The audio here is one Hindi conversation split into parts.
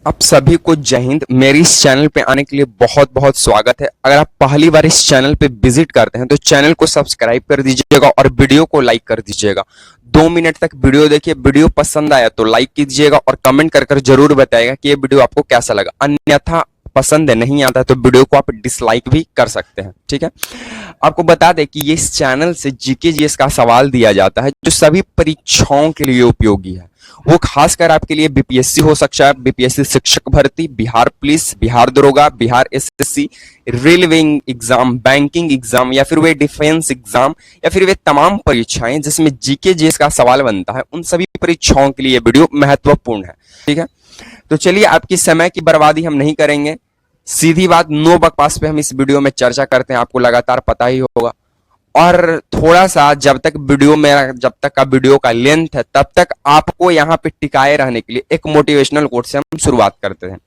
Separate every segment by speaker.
Speaker 1: आप सभी को जय हिंद। मेरे इस चैनल पे आने के लिए बहुत बहुत स्वागत है। अगर आप पहली बार इस चैनल पे विजिट करते हैं तो चैनल को सब्सक्राइब कर दीजिएगा और वीडियो को लाइक कर दीजिएगा। 2 मिनट तक वीडियो देखिए, वीडियो पसंद आया तो लाइक कीजिएगा और कमेंट कर जरूर बताइएगा कि ये वीडियो आपको कैसा लगा। अन्यथा पसंद नहीं आता तो वीडियो को आप डिसलाइक भी कर सकते हैं, ठीक है। आपको बता दें कि ये इस चैनल से जीके जीएस का सवाल दिया जाता है जो सभी परीक्षाओं के लिए उपयोगी है। वो खासकर आपके लिए बीपीएससी हो सकता है, बीपीएससी शिक्षक भर्ती, बिहार पुलिस, बिहार दरोगा, Bihar SSC, railway exam, banking exam या फिर वे डिफेंस एग्जाम या फिर वे तमाम परीक्षाएं जिसमें जीके जीएस का सवाल बनता है, उन सभी परीक्षाओं के लिए वीडियो महत्वपूर्ण है, ठीक है। तो चलिए, आपकी समय की बर्बादी हम नहीं करेंगे, सीधी बात नो बकवास पे हम इस वीडियो में चर्चा करते हैं। आपको लगातार पता ही होगा। और थोड़ा सा जब तक का वीडियो का लेंथ है तब तक आपको यहाँ पे टिकाए रहने के लिए एक मोटिवेशनल कोट से हम शुरुआत करते हैं।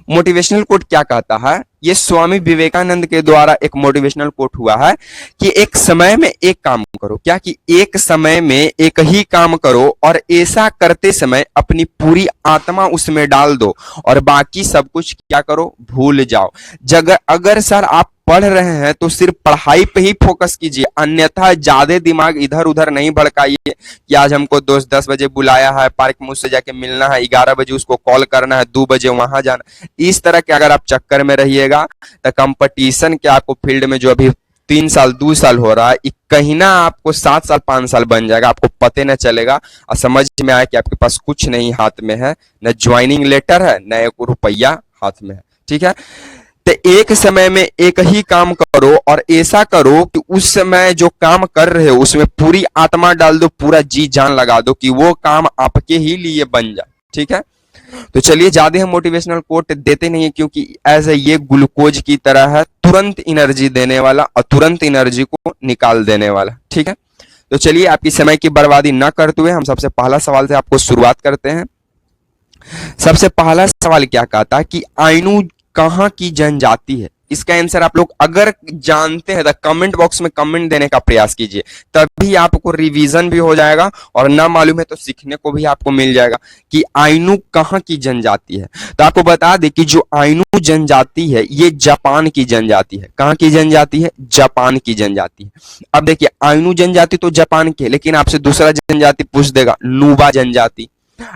Speaker 1: मोटिवेशनल कोट क्या कहता है? ये स्वामी विवेकानंद के द्वारा एक मोटिवेशनल कोट हुआ है कि एक समय में एक काम करो। क्या कि एक समय में एक ही काम करो और ऐसा करते समय अपनी पूरी आत्मा उसमें डाल दो और बाकी सब कुछ क्या करो, भूल जाओ। अगर सर आप पढ़ रहे हैं तो सिर्फ पढ़ाई पे ही फोकस कीजिए, अन्यथा ज्यादा दिमाग इधर उधर नहीं भड़काइए कि आज हमको दोस्त 10 बजे बुलाया है, पार्क में उससे जाके मिलना है, 11 बजे उसको कॉल करना है, 2 बजे वहां जाना। इस तरह के अगर आप चक्कर में रहिएगा तो कंपटीशन के आपको फील्ड में जो अभी 3 साल 2 साल हो रहा है, कहीं ना आपको 7 साल 5 साल बन जाएगा, आपको पते न चलेगा और समझ में आया कि आपके पास कुछ नहीं हाथ में है, न ज्वाइनिंग लेटर है, न 1 रुपया हाथ में है, ठीक है। तो एक समय में एक ही काम करो और ऐसा करो कि उस समय जो काम कर रहे हो उसमें पूरी आत्मा डाल दो, पूरा जी जान लगा दो कि वो काम आपके ही लिए बन जाए, ठीक है। तो चलिए, ज्यादा हम मोटिवेशनल कोट देते नहीं है क्योंकि ऐसे ये ग्लूकोज की तरह है, तुरंत एनर्जी देने वाला और तुरंत एनर्जी को निकाल देने वाला, ठीक है। तो चलिए, आपकी समय की बर्बादी ना करते हुए हम सबसे पहला सवाल से आपको शुरुआत करते हैं। सबसे पहला सवाल क्या कहता है कि आइनू कहां की जनजाति है? इसका आंसर आप लोग अगर जानते हैं तो कमेंट बॉक्स में कमेंट देने का प्रयास कीजिए, तभी आपको रिवीजन भी हो जाएगा और ना मालूम है तो सीखने को भी आपको मिल जाएगा कि आइनू कहां की जनजाति है। तो आपको बता दें कि जो आइनू जनजाति है ये जापान की जनजाति है। कहां की जनजाति है? जापान की जनजाति है। अब देखिए, आइनू जनजाति तो जापान की है, लेकिन आपसे दूसरा जनजाति पूछ देगा, नुबा जनजाति।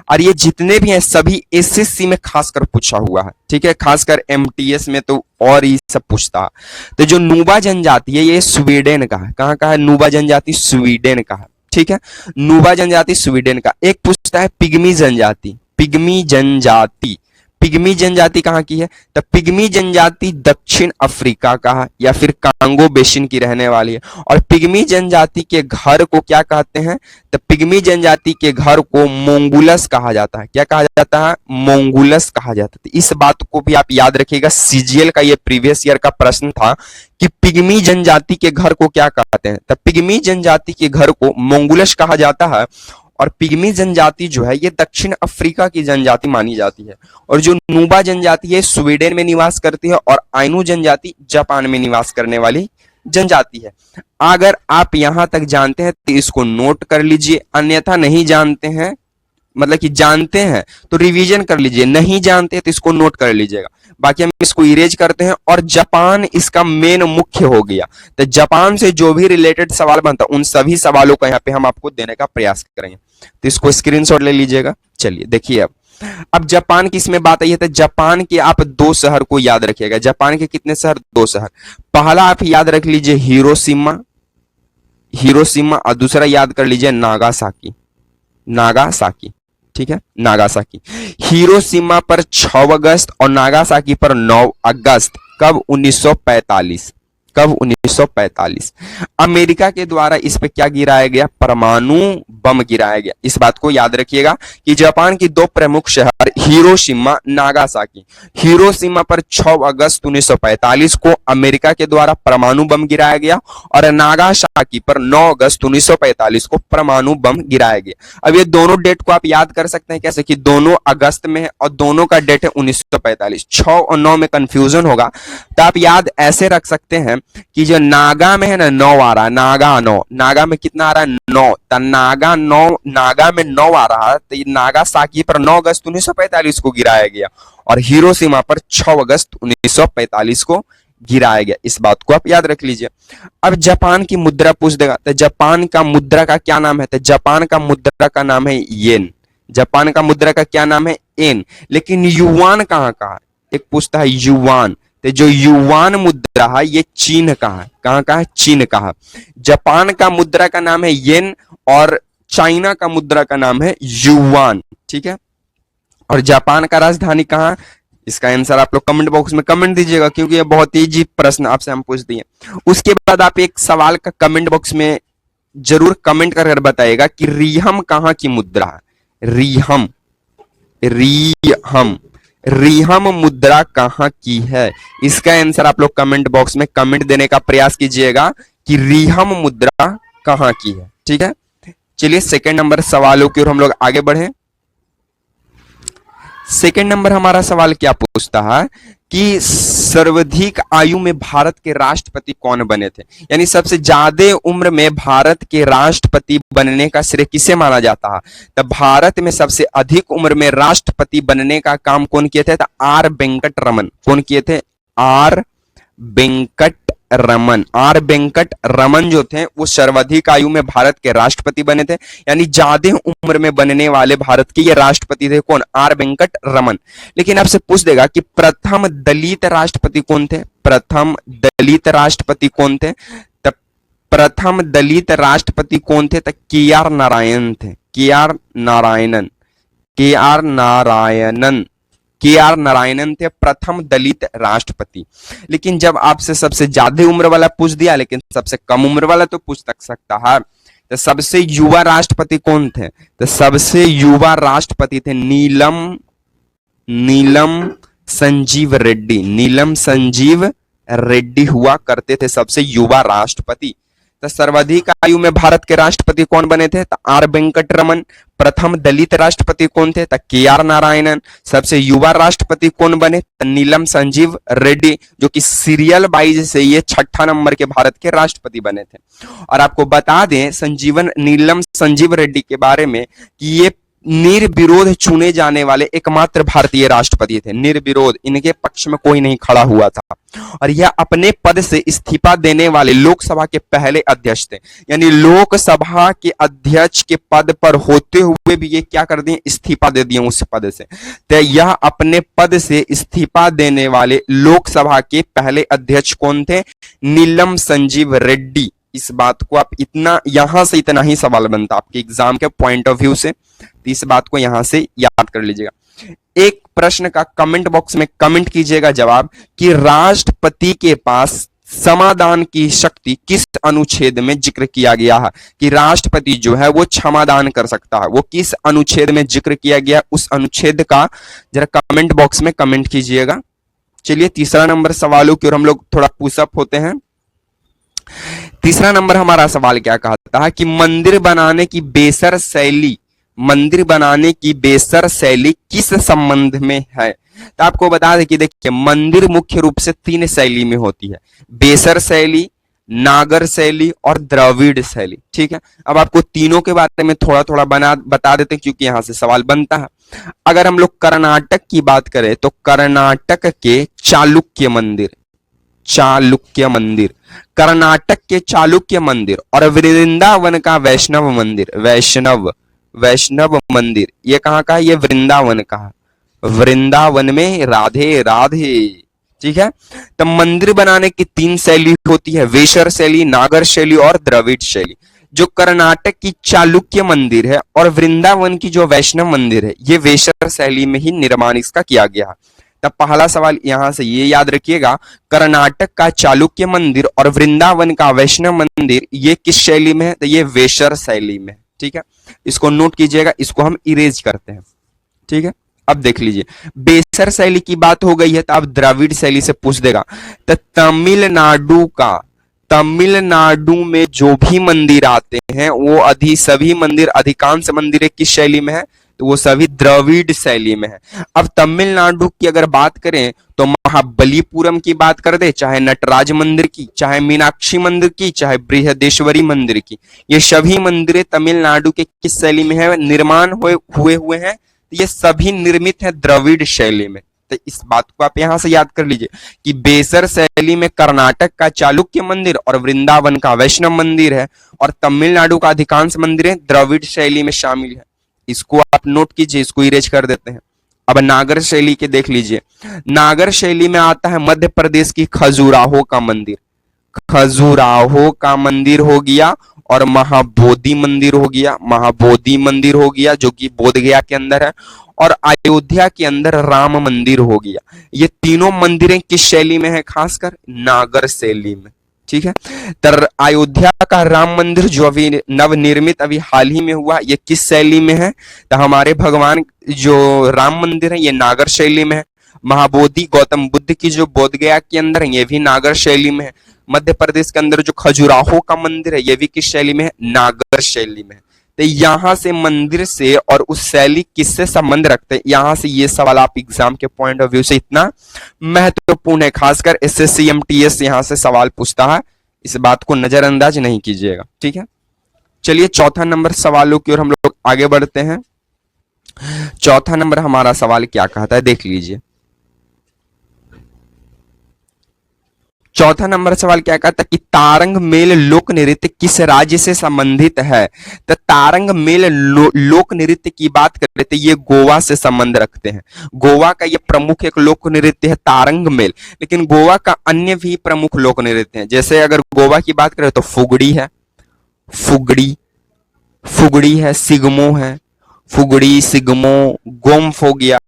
Speaker 1: और ये जितने भी हैं सभी एसएससी में खासकर पूछा हुआ है, ठीक है। खासकर एमटीएस में तो और ये सब पूछता है। तो जो नुबा जनजाति है ये स्वीडन का है। कहाँ का है? नुबा जनजाति स्वीडन का है, ठीक है। नुबा जनजाति स्वीडन का। एक पूछता है पिग्मी जनजाति। पिग्मी जनजाति, पिग्मी जनजाति कहाँ की है? तो पिग्मी जनजाति दक्षिण अफ्रीका का है या फिर कांगो बेसिन की रहने वाली है। और पिग्मी जनजाति के घर को क्या कहते हैं? तो पिग्मी जनजाति के घर को मोंगुलस कहा जाता है। क्या कहा जाता है? मोंगुलस कहा जाता है। इस बात को भी आप याद रखिएगा, सीजीएल का ये प्रीवियस ईयर का प्रश्न था कि पिग्मी जनजाति के घर को क्या कहते हैं? तो पिग्मी जनजाति के घर को मोंगुलस कहा जाता है। और पिग्मी जनजाति जो है ये दक्षिण अफ्रीका की जनजाति मानी जाती है। और जो नुबा जनजाति है स्वीडन में निवास करती है और आइनू जनजाति जापान में निवास करने वाली जनजाति है। अगर आप यहां तक जानते हैं तो इसको नोट कर लीजिए, अन्यथा नहीं जानते हैं, मतलब कि जानते हैं तो रिवीजन कर लीजिए, नहीं जानते हैं तो इसको नोट कर लीजिएगा। बाकी हम इसको इरेज करते हैं और जापान इसका मेन मुख्य हो गया। तो जापान से जो भी रिलेटेड सवाल बनता है उन सभी सवालों का यहाँ पे हम आपको देने का प्रयास करेंगे, तो इसको स्क्रीनशॉट ले लीजिएगा। चलिए देखिए, अब जापान की इसमें बात आई है तो जापान के आप 2 शहर को याद रखिएगा। जापान के कितने शहर? 2 शहर। पहला आप याद रख लीजिए हिरोशिमा, हिरोशिमा, और दूसरा याद कर लीजिए नागासाकी, नागासाकी, ठीक है, नागासाकी। हिरोशिमा पर 6 अगस्त और नागासाकी पर 9 अगस्त। कब? 1945। कब? 1945। अमेरिका के द्वारा इस पे क्या गिराया गया? परमाणु बम गिराया गया। इस बात को याद रखिएगा कि जापान की 2 प्रमुख शहर हिरोशिमा, नागासाकी। हिरोशिमा पर 6 अगस्त 1945 को अमेरिका के द्वारा परमाणु बम गिराया गया और नागासाकी पर 9 अगस्त 1945 को परमाणु बम गिराया गया। अब ये दोनों डेट को आप याद कर सकते हैं कैसे? कि दोनों अगस्त में है और दोनों का डेट है 1945। 6 और 9 में कंफ्यूजन होगा तो आप याद ऐसे रख सकते हैं कि जो नागा में है ना 9 आ रहा है, नागा 9, नागा में कितना आ रहा है 9, तो नागा 9, नागा में 9 आ रहा है, तो ये नागासाकी पर 9 अगस्त 1945 को गिराया गया और हिरोशिमा पर 6 अगस्त 1945 को गिराया गया। इस बात को आप याद रख लीजिए। अब जापान की मुद्रा पूछ देगा, तो जापान का मुद्रा का क्या नाम है, तो जापान का मुद्रा का नाम है येन। जापान का मुद्रा का क्या नाम है, येन। लेकिन युवान कहाँ का है, एक पूछता है युवान, तो जो युवान मुद्रा है ये चीन का है। कहाँ का है, चीन का है। जापान का मुद्रा का नाम है येन और चाइना का मुद्रा का नाम है युवान, ठीक है। और जापान का राजधानी कहाँ, इसका आंसर आप लोग कमेंट बॉक्स में कमेंट दीजिएगा, क्योंकि ये बहुत इजी प्रश्न आपसे हम पूछ दिए। उसके बाद आप एक सवाल का कमेंट बॉक्स में जरूर कमेंट कर बताइएगा कि रिहम कहाँ की मुद्रा है। रिहम, रिहम, रिहम मुद्रा कहाँ की है, इसका आंसर आप लोग कमेंट बॉक्स में कमेंट देने का प्रयास कीजिएगा कि रिहम मुद्रा कहाँ की है, ठीक है। चलिए सेकंड नंबर सवालों की ओर हम लोग आगे बढ़े। सेकंड नंबर हमारा सवाल क्या पूछता है कि सर्वाधिक आयु में भारत के राष्ट्रपति कौन बने थे, यानी सबसे ज्यादा उम्र में भारत के राष्ट्रपति बनने का श्रेय किसे माना जाता है। तब भारत में सबसे अधिक उम्र में राष्ट्रपति बनने का काम कौन किए थे, तो आर वेंकट रमन। कौन किए थे, आर वेंकट रमन। आर वेंकट रमन जो थे वो सर्वाधिक आयु में भारत के राष्ट्रपति बने थे, यानी ज्यादा उम्र में बनने वाले भारत के ये राष्ट्रपति थे कौन, आर वेंकट रमन। लेकिन आपसे पूछ देगा कि प्रथम दलित राष्ट्रपति कौन थे, प्रथम दलित राष्ट्रपति कौन थे, तब प्रथम दलित राष्ट्रपति कौन थे, तो के आर नारायण थे। के आर नारायणन, के आर नारायणन, के आर नारायणन थे प्रथम दलित राष्ट्रपति। लेकिन जब आपसे सबसे ज्यादा उम्र वाला पूछ दिया, लेकिन सबसे कम उम्र वाला तो पूछ सकता है। तो सबसे युवा राष्ट्रपति कौन थे, तो सबसे युवा राष्ट्रपति थे नीलम, नीलम संजीव रेड्डी। नीलम संजीव रेड्डी हुआ करते थे सबसे युवा राष्ट्रपति। तो सर्वाधिक आयु में भारत के राष्ट्रपति कौन बने थे, तो आर वेंकट रमन। प्रथम दलित राष्ट्रपति कौन थे, तो के आर नारायणन। सबसे युवा राष्ट्रपति कौन बने, तो नीलम संजीव रेड्डी, जो कि सीरियल वाइज से ये 6ठा नंबर के भारत के राष्ट्रपति बने थे। और आपको बता दें नीलम संजीव रेड्डी के बारे में कि ये निर्विरोध चुने जाने वाले एकमात्र भारतीय राष्ट्रपति थे। निर्विरोध, इनके पक्ष में कोई नहीं खड़ा हुआ था। और यह अपने पद से इस्तीफा देने वाले लोकसभा के पहले अध्यक्ष थे, यानी लोकसभा के अध्यक्ष के पद पर होते हुए भी ये क्या कर दिए, इस्तीफा दे दिए उस पद से। तो यह अपने पद से इस्तीफा देने वाले लोकसभा के पहले अध्यक्ष कौन थे, नीलम संजीव रेड्डी। इस बात को आप इतना, यहां से इतना ही सवाल बनता आपके एग्जाम के पॉइंट ऑफ व्यू से, तो इस बात को यहां से याद कर लीजिएगा। एक प्रश्न का कमेंट बॉक्स में कमेंट कीजिएगा जवाब कि राष्ट्रपति के पास समाधान की शक्ति किस अनुच्छेद में जिक्र किया गया है, कि राष्ट्रपति जो है वो क्षमादान कर सकता है, वो किस अनुच्छेद में जिक्र किया गया, उस अनुच्छेद का जरा कमेंट बॉक्स में कमेंट कीजिएगा। चलिए तीसरा नंबर सवालों की ओर हम लोग थोड़ा पुशअप होते हैं। तीसरा नंबर हमारा सवाल क्या कहता है कि मंदिर बनाने की बेसर शैली, मंदिर बनाने की बेसर शैली किस संबंध में है। तो आपको बता दें कि देखिए मंदिर मुख्य रूप से 3 शैली में होती है, बेसर शैली, नागर शैली और द्रविड़ शैली, ठीक है। अब आपको तीनों के बारे में थोड़ा थोड़ा बता देते हैं, क्योंकि यहां से सवाल बनता है। अगर हम लोग कर्नाटक की बात करें तो कर्नाटक के चालुक्य मंदिर, चालुक्य मंदिर, कर्नाटक के चालुक्य मंदिर और वृंदावन का वैष्णव मंदिर, वैष्णव मंदिर, ये कहाँ का है, ये वृंदावन का है। वृंदावन में राधे राधे, ठीक है। तो मंदिर बनाने की 3 शैली होती है, वेशर शैली, नागर शैली और द्रविड़ शैली। जो कर्नाटक की चालुक्य मंदिर है और वृंदावन की जो वैष्णव मंदिर है, ये वेशर शैली में ही निर्माण इसका किया गया है। तब पहला सवाल यहां से ये याद रखिएगा, कर्नाटक का चालुक्य मंदिर और वृंदावन का वैष्णव मंदिर ये किस शैली में है, तो ये वेशर शैली में, ठीक है। इसको नोट कीजिएगा, इसको हम इरेज करते हैं, ठीक है। अब देख लीजिए, बेसर शैली की बात हो गई है, तो अब द्रविड़ शैली से पूछ देगा। तो तमिलनाडु में जो भी मंदिर आते हैं वो सभी मंदिर, अधिकांश मंदिर किस शैली में है, तो वो सभी द्रविड़ शैली में है। अब तमिलनाडु की अगर बात करें तो महाबलीपुरम की बात कर दे, चाहे नटराज मंदिर की, चाहे मीनाक्षी मंदिर की, चाहे बृहदेश्वरी मंदिर की, ये सभी मंदिरें तमिलनाडु के किस शैली में है निर्माण हुए हैं? ये सभी निर्मित है द्रविड़ शैली में। तो इस बात को आप यहां से याद कर लीजिए कि बेसर शैली में कर्नाटक का चालुक्य मंदिर और वृंदावन का वैष्णव मंदिर है, और तमिलनाडु का अधिकांश मंदिर द्रविड़ शैली में शामिल है। इसको आप नोट कीजिए, इसको इरेज कर देते हैं। अब नागर शैली के देख लीजिए। नागर शैली में आता है मध्य प्रदेश की खजुराहो का मंदिर, खजुराहो का मंदिर हो गया, और महाबोधि मंदिर हो गया, महाबोधि मंदिर हो गया जो कि बोधगया के अंदर है, और अयोध्या के अंदर राम मंदिर हो गया। ये तीनों मंदिरें किस शैली में है? खासकर नागर शैली में। ठीक है, तर अयोध्या का राम मंदिर जो अभी नवनिर्मित अभी हाल ही में हुआ, ये किस शैली में है? तो हमारे भगवान जो राम मंदिर है ये नागर शैली में है। महाबोधि गौतम बुद्ध की जो बोधगया के अंदर है ये भी नागर शैली में है। मध्य प्रदेश के अंदर जो खजुराहो का मंदिर है ये भी किस शैली में है? नागर शैली में है। तो यहां से मंदिर से और उस शैली किससे संबंध रखते हैं, यहां से ये सवाल आप एग्जाम के पॉइंट ऑफ व्यू से इतना महत्वपूर्ण है। खासकर एसएससी एमटीएस यहां से सवाल पूछता है, इस बात को नजरअंदाज नहीं कीजिएगा। ठीक है, चलिए चौथा नंबर सवालों की ओर हम लोग आगे बढ़ते हैं। चौथा नंबर हमारा सवाल क्या कहता है देख लीजिए। चौथा नंबर सवाल क्या कहता है कि तारंग मेल लोक नृत्य किस राज्य से संबंधित है? तो तारंग मेल लोक नृत्य की बात करें तो ये गोवा से संबंध रखते हैं। गोवा का ये प्रमुख एक लोक नृत्य है तारंग मेल, लेकिन गोवा का अन्य भी प्रमुख लोक नृत्य हैं। जैसे अगर गोवा की बात करें तो फुगड़ी है, फुगड़ी है, सिगमो है, फुगड़ी सिगमो, गोम्फ हो गया,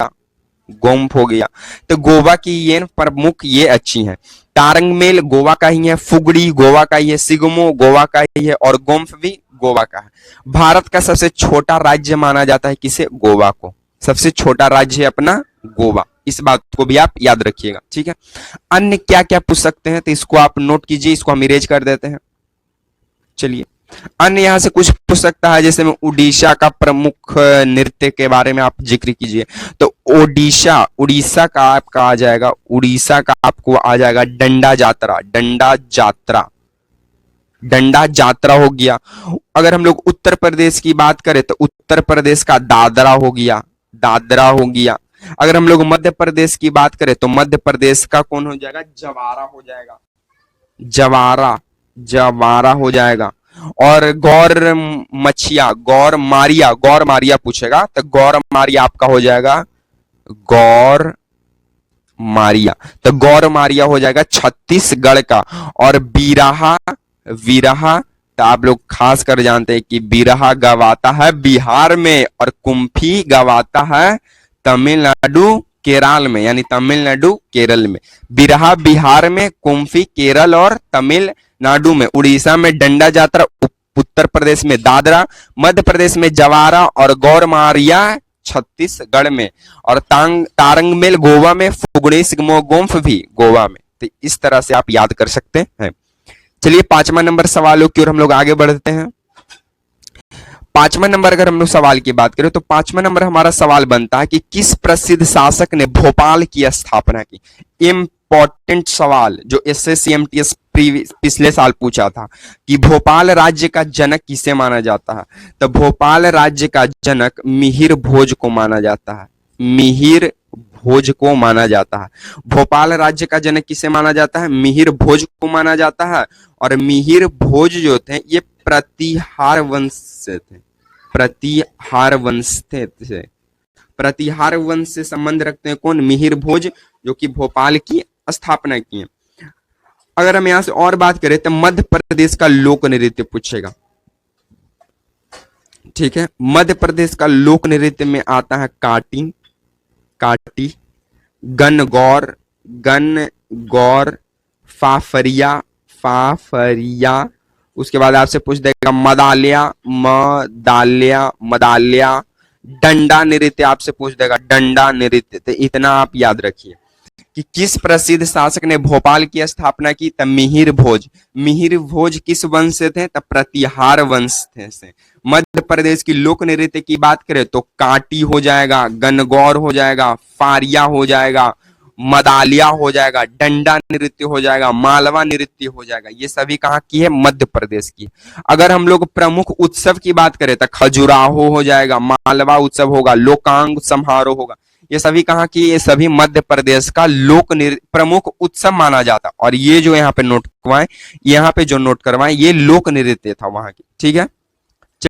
Speaker 1: गोम्फ हो गया। तो गोवा की ये प्रमुख ये अच्छी हैं। तारंग मेल गोवा का ही है, फुगड़ी गोवा का ही है, सिगमो गोवा का ही है, और गोम्फ भी गोवा का है। भारत का सबसे छोटा राज्य माना जाता है किसे? गोवा को। सबसे छोटा राज्य है अपना गोवा, इस बात को भी आप याद रखिएगा। ठीक है, अन्य क्या क्या पूछ सकते हैं तो इसको आप नोट कीजिए, इसको हम इरेज कर देते हैं। चलिए, अन्य यहां से कुछ पूछ सकता है, जैसे में उड़ीसा का प्रमुख नृत्य के बारे में आप जिक्र कीजिए। तो उड़ीसा का आपका आ जाएगा, उड़ीसा का आपको आ जाएगा डंडा जात्रा, डंडा जात्रा, डंडा जात्रा हो गया। अगर हम लोग उत्तर प्रदेश की बात करें तो उत्तर प्रदेश का दादरा हो गया, दादरा हो गया। अगर हम लोग मध्य प्रदेश की बात करें तो मध्य प्रदेश का कौन हो जाएगा? जवारा हो जाएगा, जवारा, जवारा हो जाएगा। और गौर मछिया, गौर मारिया पूछेगा तो गौर मारिया आपका हो जाएगा गौर मारिया। तो गौर मारिया हो जाएगा छत्तीसगढ़ का। और बिरहा, विरहा तो आप लोग खास कर जानते हैं कि बिरहा गवाता है बिहार में, और कुम्फी गवाता है तमिलनाडु केरल में, यानी तमिलनाडु केरल में। बिरहा बिहार में, कुम्फी केरल और तमिलनाडु में। उड़ीसा में डंडा जात्रा, उत्तर प्रदेश में दादरा, मध्य प्रदेश में जवारा, और गौर मारिया छत्तीसगढ़ में, और तारंग मेल गोवा में, फुगड़ी सिगमो गोम्फ भी गोवा में। तो इस तरह से आप याद कर सकते हैं। चलिए पांचवा नंबर सवालों की ओर हम लोग आगे बढ़ते हैं। पांचवा नंबर अगर हम लोग सवाल की बात करें तो पांचवा नंबर हमारा सवाल बनता है कि किस प्रसिद्ध शासक ने भोपाल की स्थापना की? इंपॉर्टेंट सवाल जो एसएससी एमटीएस पिछले साल पूछा था कि भोपाल राज्य का जनक किसे माना जाता है? तो भोपाल राज्य का जनक मिहिर भोज को माना जाता है, मिहिर भोज को माना जाता है। भोपाल राज्य का जनक किसे माना जाता है? मिहिर भोज को माना जाता है। और मिहिर भोज जो थे ये प्रतिहार वंश से थे, प्रतिहार वंश थे, प्रतिहार वंश से संबंध रखते हैं कौन? मिहिर भोज, जो कि भोपाल की स्थापना की है। अगर हम यहां से और बात करें तो मध्य प्रदेश का लोक नृत्य पूछेगा। ठीक है, मध्य प्रदेश का लोक नृत्य में आता है काटी, काटी, गणगौर, गणगौर, फाफरिया, फाफरिया। उसके बाद आपसे पूछ देगा मदालिया, मदालिया, मदालिया। डंडा नृत्य आपसे पूछ देगा, डंडा नृत्य। तो इतना आप याद रखिए। कि किस प्रसिद्ध शासक ने भोपाल की स्थापना की? तब मिहिर भोज। मिहिर भोज किस वंश से थे? तब प्रतिहार वंश थे से। मध्य प्रदेश की लोक नृत्य की बात करें तो काटी हो जाएगा, गणगौर हो जाएगा, फारिया हो जाएगा, मदालिया हो जाएगा, डंडा नृत्य हो जाएगा, मालवा नृत्य हो जाएगा। ये सभी कहाँ की है? मध्य प्रदेश की। अगर हम लोग प्रमुख उत्सव की बात करें तो खजुराहो हो जाएगा, मालवा उत्सव होगा, लोकांग समारोह होगा। ये सभी कहाँ की? ये सभी मध्य प्रदेश का प्रमुख उत्सव माना जाता। और ये जो यहाँ पे नोट करवाएं, यहाँ पे जो नोट करवाएं, ये लोक नृत्य था वहां की। ठीक है।